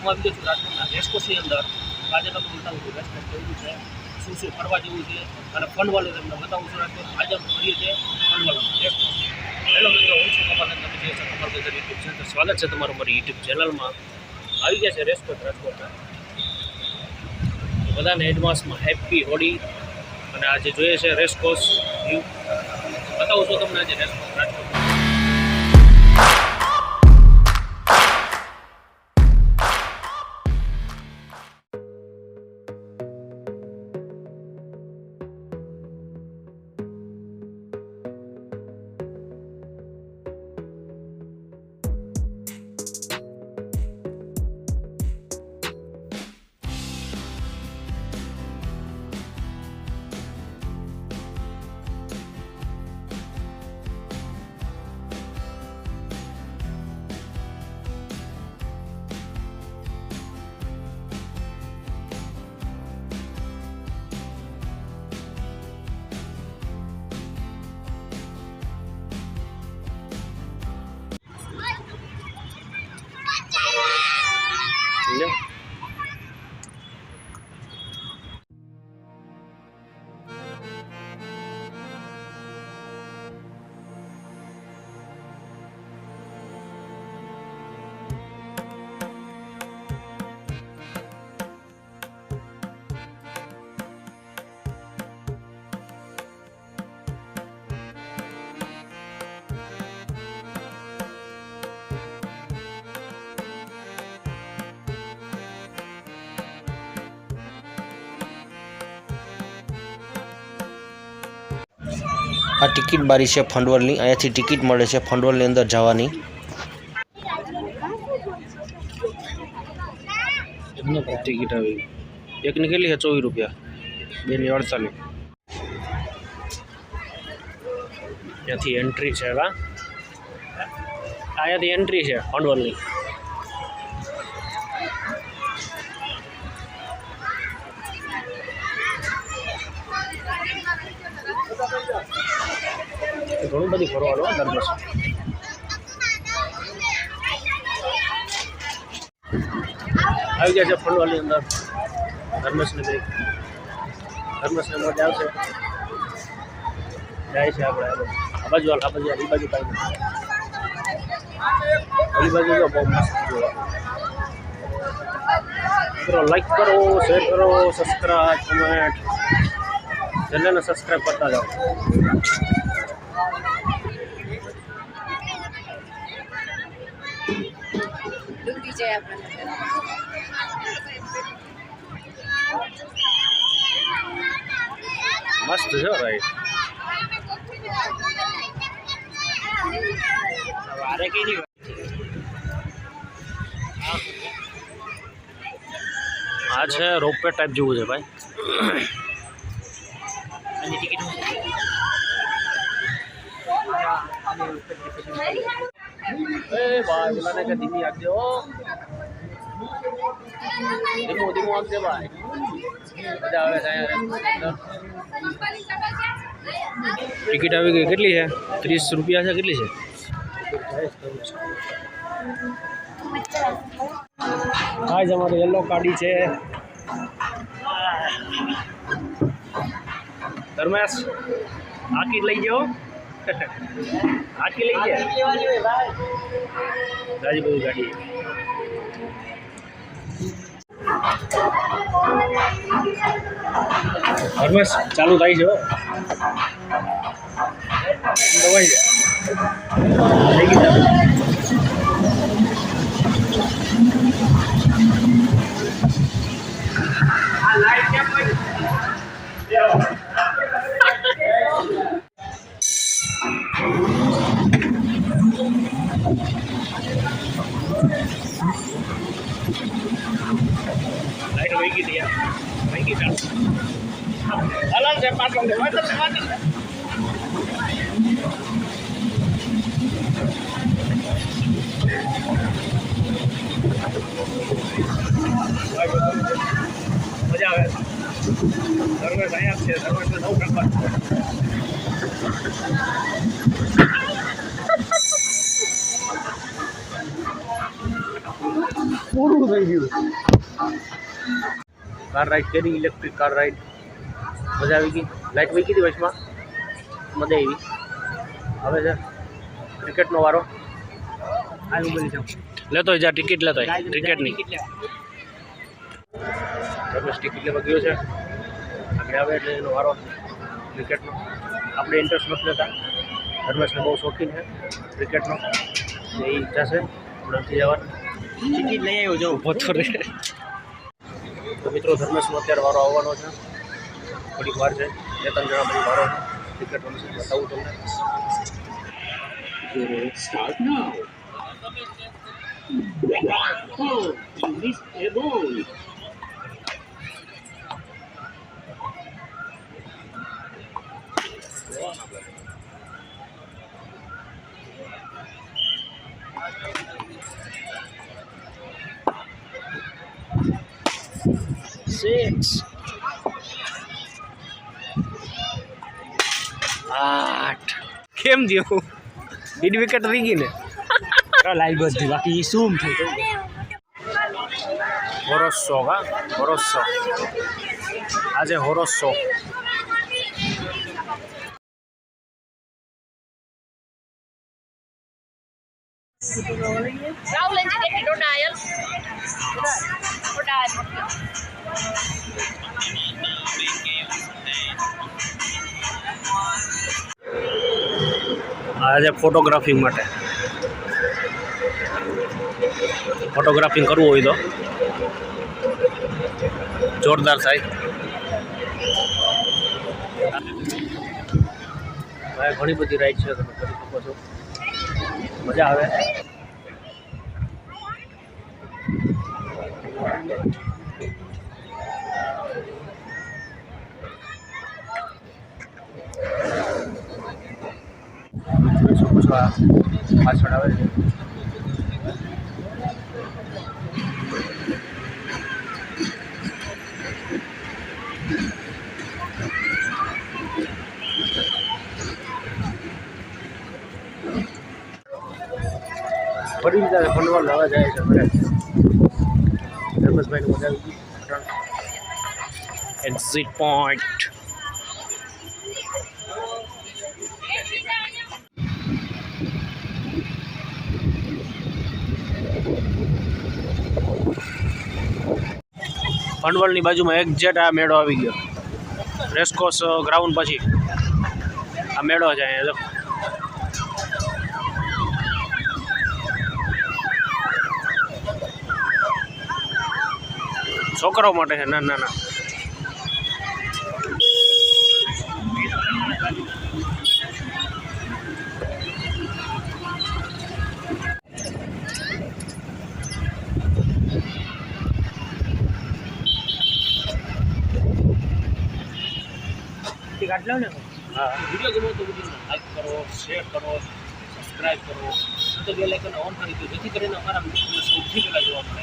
હું આવી ગયો છું રાજકોટના રેસકોર્સની અંદર. આજે તમને બતાવું છું રેસકોર્સ કેવું છે, શું શું ફરવા જેવું છે અને ફનવાળું તમને બતાવું છું. રાજકોટ આજે અમે ફરીએ છીએ ફનવાળા રેસકોર્સ. હેલો મિત્રો, હું છું કમલ. તમે જે છે કમલ ગજર યુટ્યુબ ચેનલ. સ્વાગત છે તમારું મારી યુટ્યુબ ચેનલમાં. આવી ગયા છે રેસકોર્સ રાજકોટના. બધાને એડવાન્સમાં હેપી હોળી. અને આજે જોઈએ છે રેસકોર્સ વ્યૂ. બતાવું છું તમને આજે રેસકોર્સ રાજકોટ. આ ટિકિટ બારી છે ફંડવલની. અહીંયાથી ટિકિટ મળે છે ફંડવલની અંદર જવાની. ટિકિટ આવી એકની કેટલી છે? 24 રૂપિયા, બેની 48. ત્યાંથી એન્ટ્રી છે. અહીંયાથી એન્ટ્રી છે ફંડવલની. ઘણું બધી ફરવાનું ધર્મેશ. આવી ગયા છે ફંડવાલની અંદર ધર્મેશને બે. ધર્મેશને મજા આવશે. જાય છે આપણે આ બાજુ એ બાજુ કાંઈ નથી. ઓલી બાજુ જો બહુ મસ્ત જોવા. મિત્રો લાઈક કરો, શેર કરો, સબસ્ક્રાઈબ, કમેન્ટ. ચેનલને સબસ્ક્રાઈબ કરતા જાઓ. મસ્ત છે ભાઈ. આ છે રોપવે ટાઈપ જેવું છે ભાઈ. ભાઈ બોલાને કે ધીમી આપજો. ધીમું આપજે ભાઈ. મજા આવે છે. ટિકિટ આવી ગઈ. કેટલી છે? 30 રૂપિયા છે. કેટલી છે? હા જ અમારી યલો ગાડી છે. ધર્મેશ આકી લઈ ગયો. આકી લઈ ગયા. ગાડી બધી ગાડી. ધર્મેશ ચાલુ થાય છે. દવાઈ છે. થઈ ગઈ ચાલુ. આ લાઈટ કેમ હોય? લાઈટ વહી ગઈ યાર. વહી ગઈ ચાલુ. હાલ છે પાછળ છે. મજા આવે. ધર્મેશ અહીંયા છે. ધર્મેશને 9 નંબર. પૂરું કાર રાઈડ કરી, ઇલેક્ટ્રિક કાર રાઈડ, મજા આવી ગઈ. લાઇટ વહી ગઈ વચમાં, મજા આવી. હવે છે ક્રિકેટનો વારો. લેતો જા ટિકિટ લેતો ક્રિકેટની. ધર્મેશ ટિકિટ લેવા ગયો છે. આગળ આવે એટલે એનો વારો ક્રિકેટનો. આપણે ઇન્ટરેસ્ટ નથી લેતા. ધર્મેશને બહુ શોખીન છે ક્રિકેટનો. એ ઈચ્છા છે નથી જવાનું. ટિકિટ લઈ આવ્યો જાઉં પોતો રે. તો મિત્રો ધર્મેશનો અત્યારે વારો આવવાનો છે. થોડીક વાર છે, 2-3 જણા પછી વારો ક્રિકેટ રમશે. બતાવું તમને. Start now. Oh, you missed a ball. Six. 8. કેમ થયું? હિટ વિકેટ રહી ગઈ ને. લાઈવ બધી બાકી શું થઈ ગયું? હોરોસો કા હોરોસો. આજે હોરોસો. Raul and Jackie don't dial. આજે ફોટોગ્રાફિંગ માટે ફોટોગ્રાફિંગ કરવું હોય તો જોરદાર થાય. ઘણી બધી રાઈડ છે, તમે કરી શકો છો. મજા આવે. પાછળ આવે છે. ફરી રીતે ફંડવાલ લાવવા જાય છે. ધર્મેશભાઈની મજા આવી ગઈ. Exit point. ફંડવાલની બાજુમાં એક્ઝેક્ટ આ મેળો આવી ગયો. રેસકોર્સ ગ્રાઉન્ડ પછી આ મેળો છે અહીંયા. છોકરાઓ માટે છે, નાના નાના. કાઢ લો ને. હા, વિડીયો ગમે તો વિડીયોને લાઈક કરો, શેર કરો, સબસ્ક્રાઈબ કરો, તો બેલ આઇકન ઓન કરી દો, જેથી કરીને અમારા વિડીયો સૌથી પહેલાં જોવા મળે.